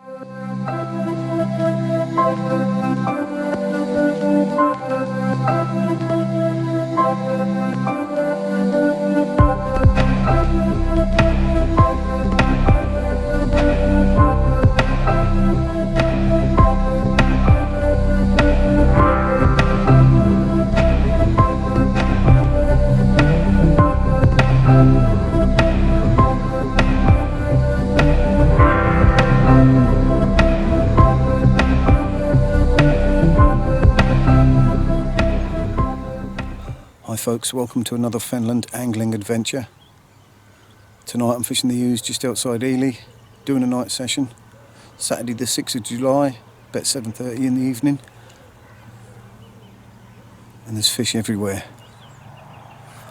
Hi folks, welcome to another Fenland angling adventure. Tonight I'm fishing the Ouse just outside Ely, doing a night session. Saturday the 6th of July, about 7:30 in the evening. And there's fish everywhere.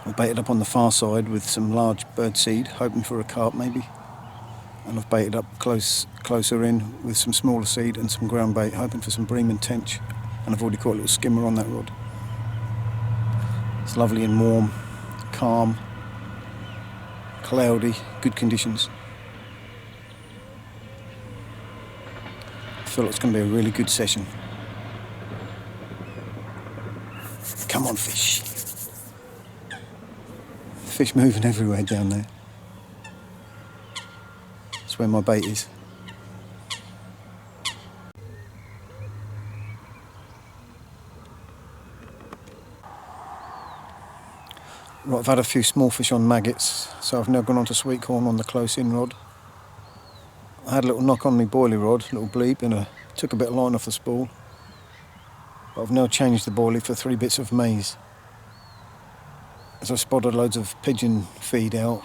I baited up on the far side with some large birdseed, hoping for a carp maybe. And I've baited up closer in with some smaller seed and some ground bait, hoping for some bream and tench. And I've already caught a little skimmer on that rod. It's lovely and warm, calm, cloudy, good conditions. I feel like it's going to be a really good session. Come on, fish. Fish moving everywhere down there. That's where my bait is. Right, I've had a few small fish on maggots, so I've now gone on to sweet corn on the close-in rod. I had a little knock on my boilie rod, a little bleep, and took a bit of line off the spool. But I've now changed the boilie for 3 bits of maize, as I spotted loads of pigeon feed out.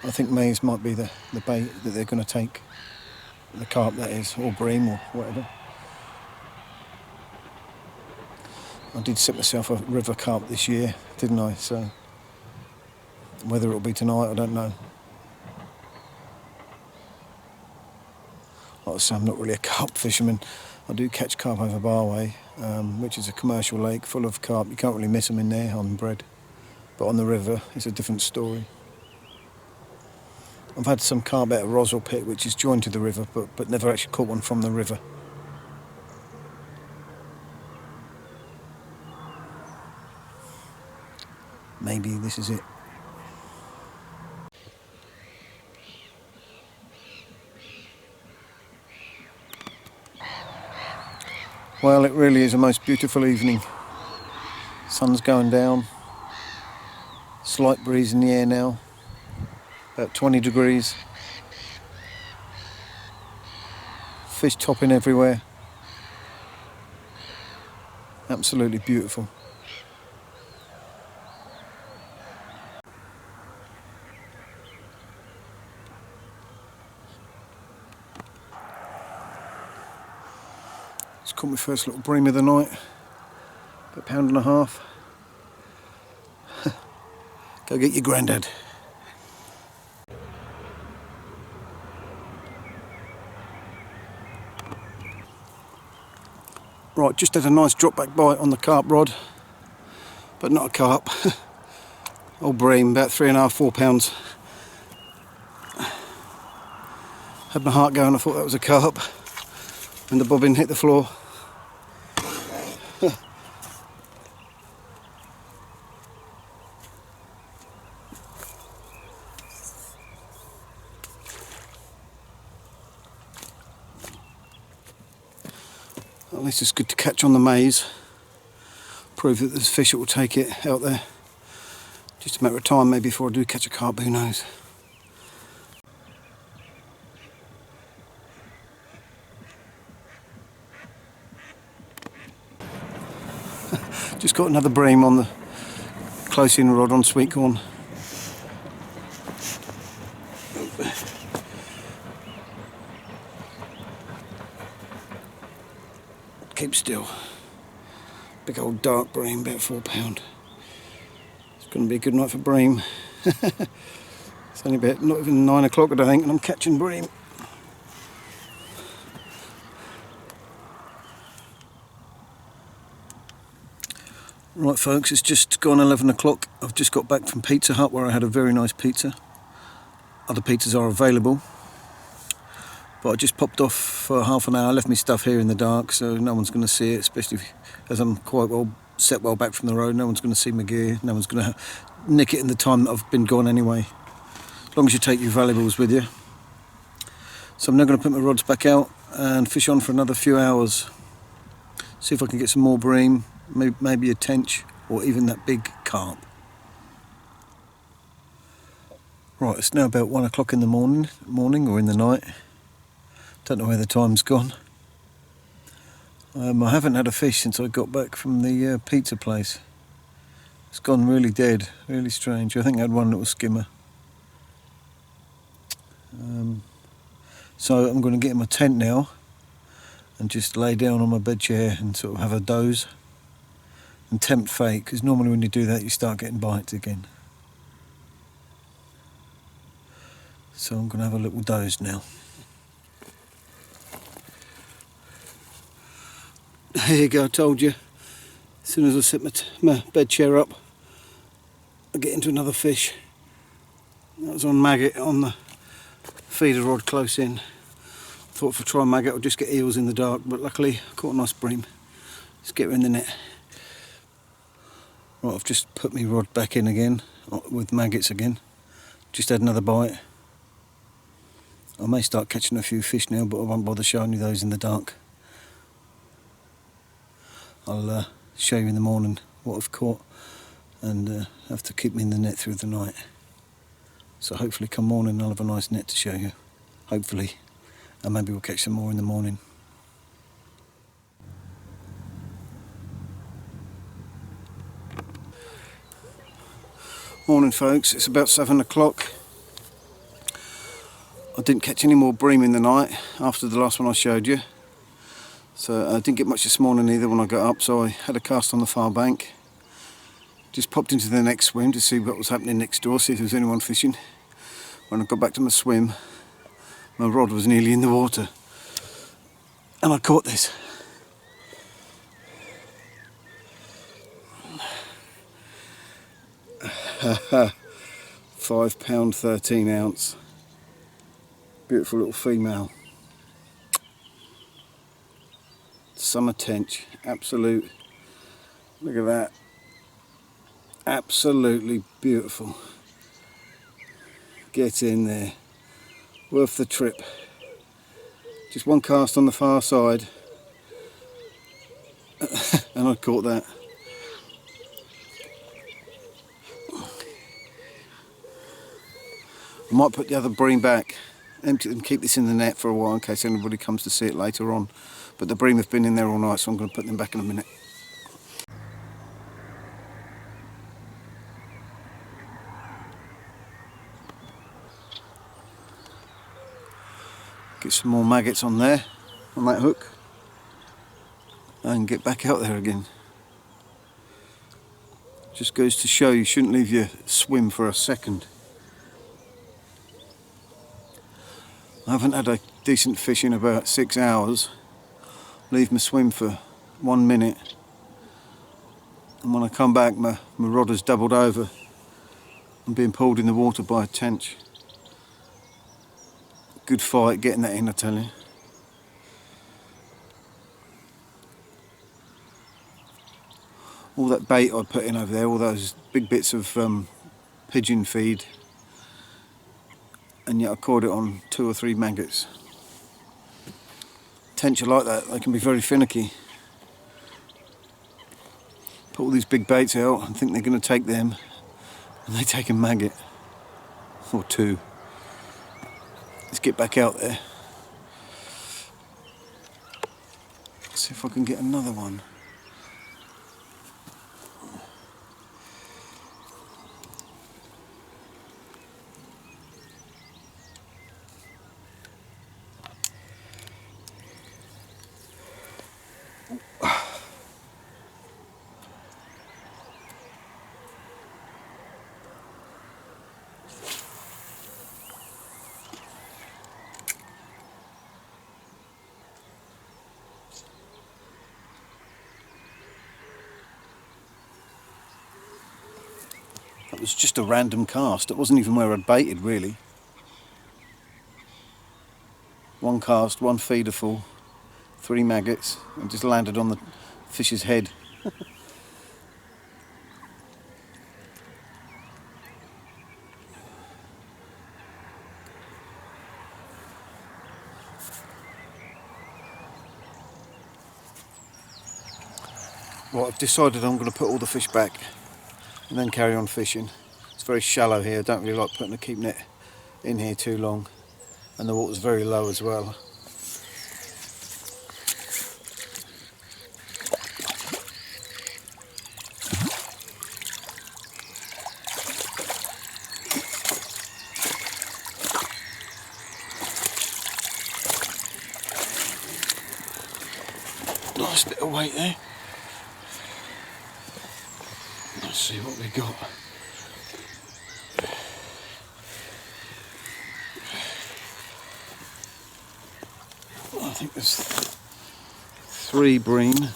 I think maize might be the bait that they're going to take, the carp that is, or bream or whatever. I did set myself a river carp this year, didn't I? So whether it'll be tonight, I don't know. Like I say, I'm not really a carp fisherman. I do catch carp over Barway, which is a commercial lake full of carp. You can't really miss them in there on bread. But on the river, it's a different story. I've had some carp out of Roswell Pit, which is joined to the river, but never actually caught one from the river. Maybe this is it. Well, it really is a most beautiful evening. Sun's going down. Slight breeze in the air now. About 20 degrees. Fish topping everywhere. Absolutely beautiful. Just caught my first little bream of the night, about £1.5. Go get your granddad. Right, just had a nice drop back bite on the carp rod, but not a carp. Old bream, about 3.5, 4 pounds. Had my heart going, I thought that was a carp, and the bobbin hit the floor. At least it's good to catch on the maize. Prove that there's fish that will take it out there. Just a matter of time maybe before I do catch a carp, who knows. Just got another bream on the close-in rod on sweet corn. Keep still. Big old dark bream, about £4. It's going to be a good night for bream. It's only about not even 9 o'clock, I don't think, and I'm catching bream. Right folks, it's just gone 11 o'clock. I've just got back from Pizza Hut where I had a very nice pizza. Other pizzas are available. But I just popped off for half an hour. I left my stuff here in the dark, so no one's going to see it, especially as I'm quite well back from the road. No one's going to see my gear. No one's going to nick it in the time that I've been gone anyway. As long as you take your valuables with you. So I'm now going to put my rods back out and fish on for another few hours. See if I can get some more bream, maybe a tench, or even that big carp. Right, it's now about 1 o'clock in the morning or in the night. Don't know where the time's gone. I haven't had a fish since I got back from the pizza place. It's gone really dead, really strange. I think I had one little skimmer. So I'm going to get in my tent now and just lay down on my bed chair and sort of have a doze and tempt fate, because normally when you do that you start getting bites again. So I'm going to have a little doze now. There you go, I told you. As soon as I set my bed chair up, I get into another fish. That was on maggot on the feeder rod close in. Thought if I try maggot I'll just get eels in the dark, but luckily I caught a nice bream. Let's get her in the net. Right, I've just put my rod back in again with maggots again. Just had another bite. I may start catching a few fish now, but I won't bother showing you those in the dark. I'll show you in the morning what I've caught, and have to keep me in the net through the night. So hopefully come morning I'll have a nice net to show you. Hopefully. And maybe we'll catch some more in the morning. Morning folks, it's about 7 o'clock. I didn't catch any more bream in the night after the last one I showed you. So I didn't get much this morning either when I got up, so I had a cast on the far bank. Just popped into the next swim to see what was happening next door, see if there was anyone fishing. When I got back to my swim, my rod was nearly in the water. And I caught this. £5, 13 ounce. Beautiful little female. Summer tench, absolute. Look at that. Absolutely beautiful. Get in there. Worth the trip. Just one cast on the far side. And I caught that. I might put the other bream back, empty it and keep this in the net for a while in case anybody comes to see it later on. But the bream have been in there all night, so I'm going to put them back in a minute. Get some more maggots on there, on that hook, and get back out there again. Just goes to show you shouldn't leave your swim for a second. I haven't had a decent fish in about 6 hours. Leave my swim for 1 minute, and when I come back my rod has doubled over. I'm being pulled in the water by a tench. Good fight getting that in, I tell you. All that bait I put in over there, all those big bits of pigeon feed, and yet I caught it on 2 or 3 maggots. Tench are like that, they can be very finicky. Put all these big baits out and think they're going to take them, and they take a maggot or 2. Let's get back out there. See if I can get another one. That was just a random cast. It wasn't even where I'd baited, really. one cast, one feeder full, 3 maggots, and just landed on the fish's head. Right, I've decided I'm going to put all the fish back and then carry on fishing. It's very shallow here, I don't really like putting a keep net in here too long, and the water's very low as well. Nice bit of weight there. Let's see what we got. I think there's 3 bream. I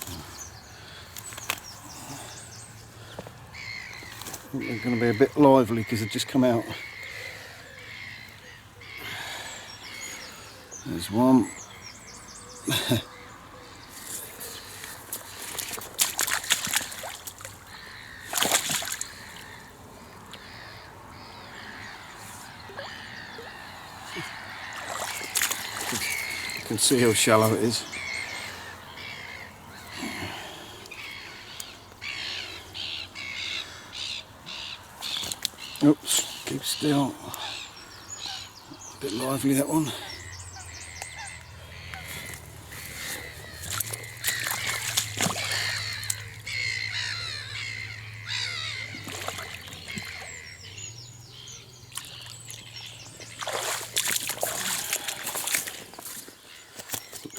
think they're going to be a bit lively because they've just come out. There's one. You can see how shallow it is. Oops, keep still. A bit lively, that one.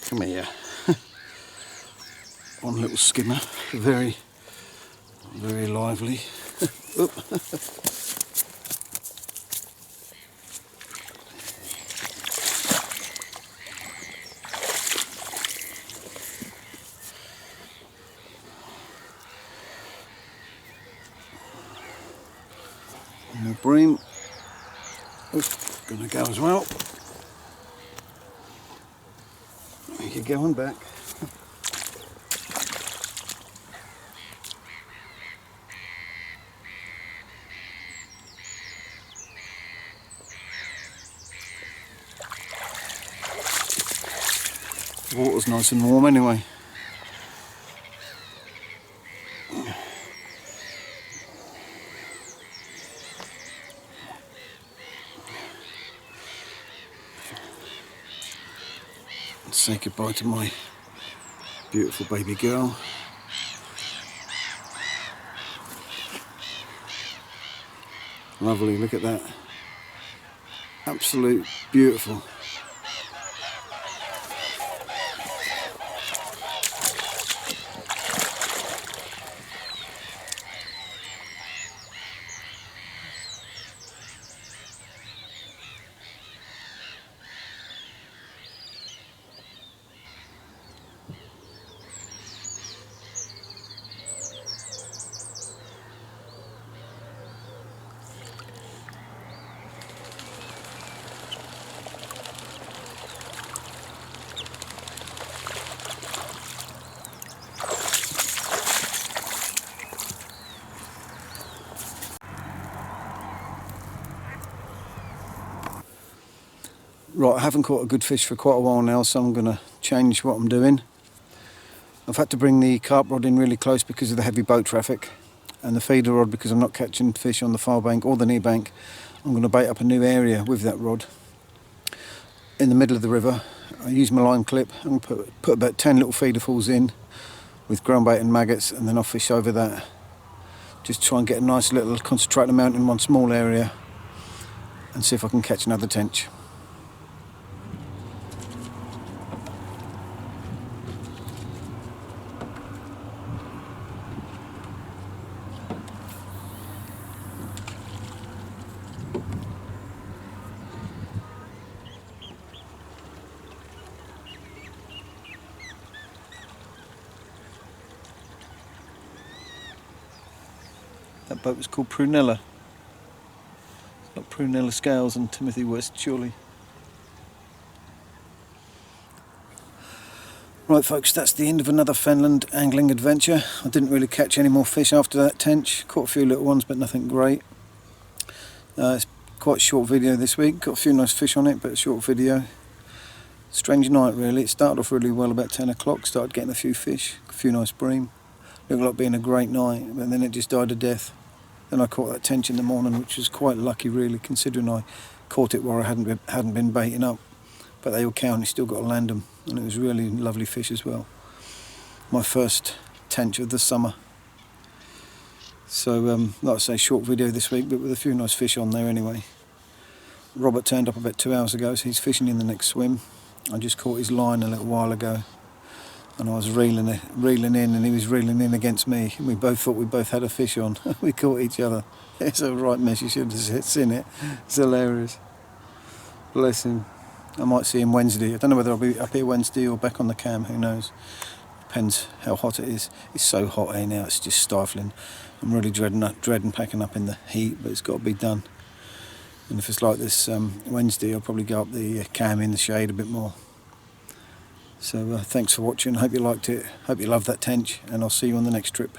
Come here. One little skimmer, very, very lively. Oop. And the bream. Oops, gonna go as well. You're going back. The water's nice and warm anyway. Let's say goodbye to my beautiful baby girl. Lovely, look at that. Absolute beautiful. Right, I haven't caught a good fish for quite a while now, so I'm going to change what I'm doing. I've had to bring the carp rod in really close because of the heavy boat traffic, and the feeder rod because I'm not catching fish on the far bank or the near bank. I'm going to bait up a new area with that rod in the middle of the river. I use my line clip. I'm going to put about 10 little feederfuls in with ground bait and maggots, and then I'll fish over that. Just try and get a nice little concentrated amount in one small area and see if I can catch another tench. That boat was called Prunella. It's got Prunella scales and Timothy West, surely. Right folks, that's the end of another Fenland angling adventure. I didn't really catch any more fish after that tench. Caught a few little ones but nothing great. It's quite a short video this week. Got a few nice fish on it, but a short video. Strange night really. It started off really well about 10 o'clock. Started getting a few fish, a few nice bream. Looked like being a great night, but then it just died a death. Then I caught that tench in the morning, which was quite lucky really, considering I caught it where I hadn't been baiting up. But they all count, you still got to land them, and it was really lovely fish as well. My first tench of the summer. So, like I say, short video this week, but with a few nice fish on there anyway. Robert turned up about 2 hours ago, so he's fishing in the next swim. I just caught his line a little while ago, and I was reeling in, and he was reeling in against me. And we both thought we both had a fish on. We caught each other. It's a right mess, you should have seen it. It's hilarious. Bless him. I might see him Wednesday. I don't know whether I'll be up here Wednesday or back on the cam, who knows. Depends how hot it is. It's so hot here now, it's just stifling. I'm really dreading packing up in the heat, but it's got to be done. And if it's like this Wednesday, I'll probably go up the cam in the shade a bit more. So thanks for watching, hope you liked it, hope you loved that tench, and I'll see you on the next trip.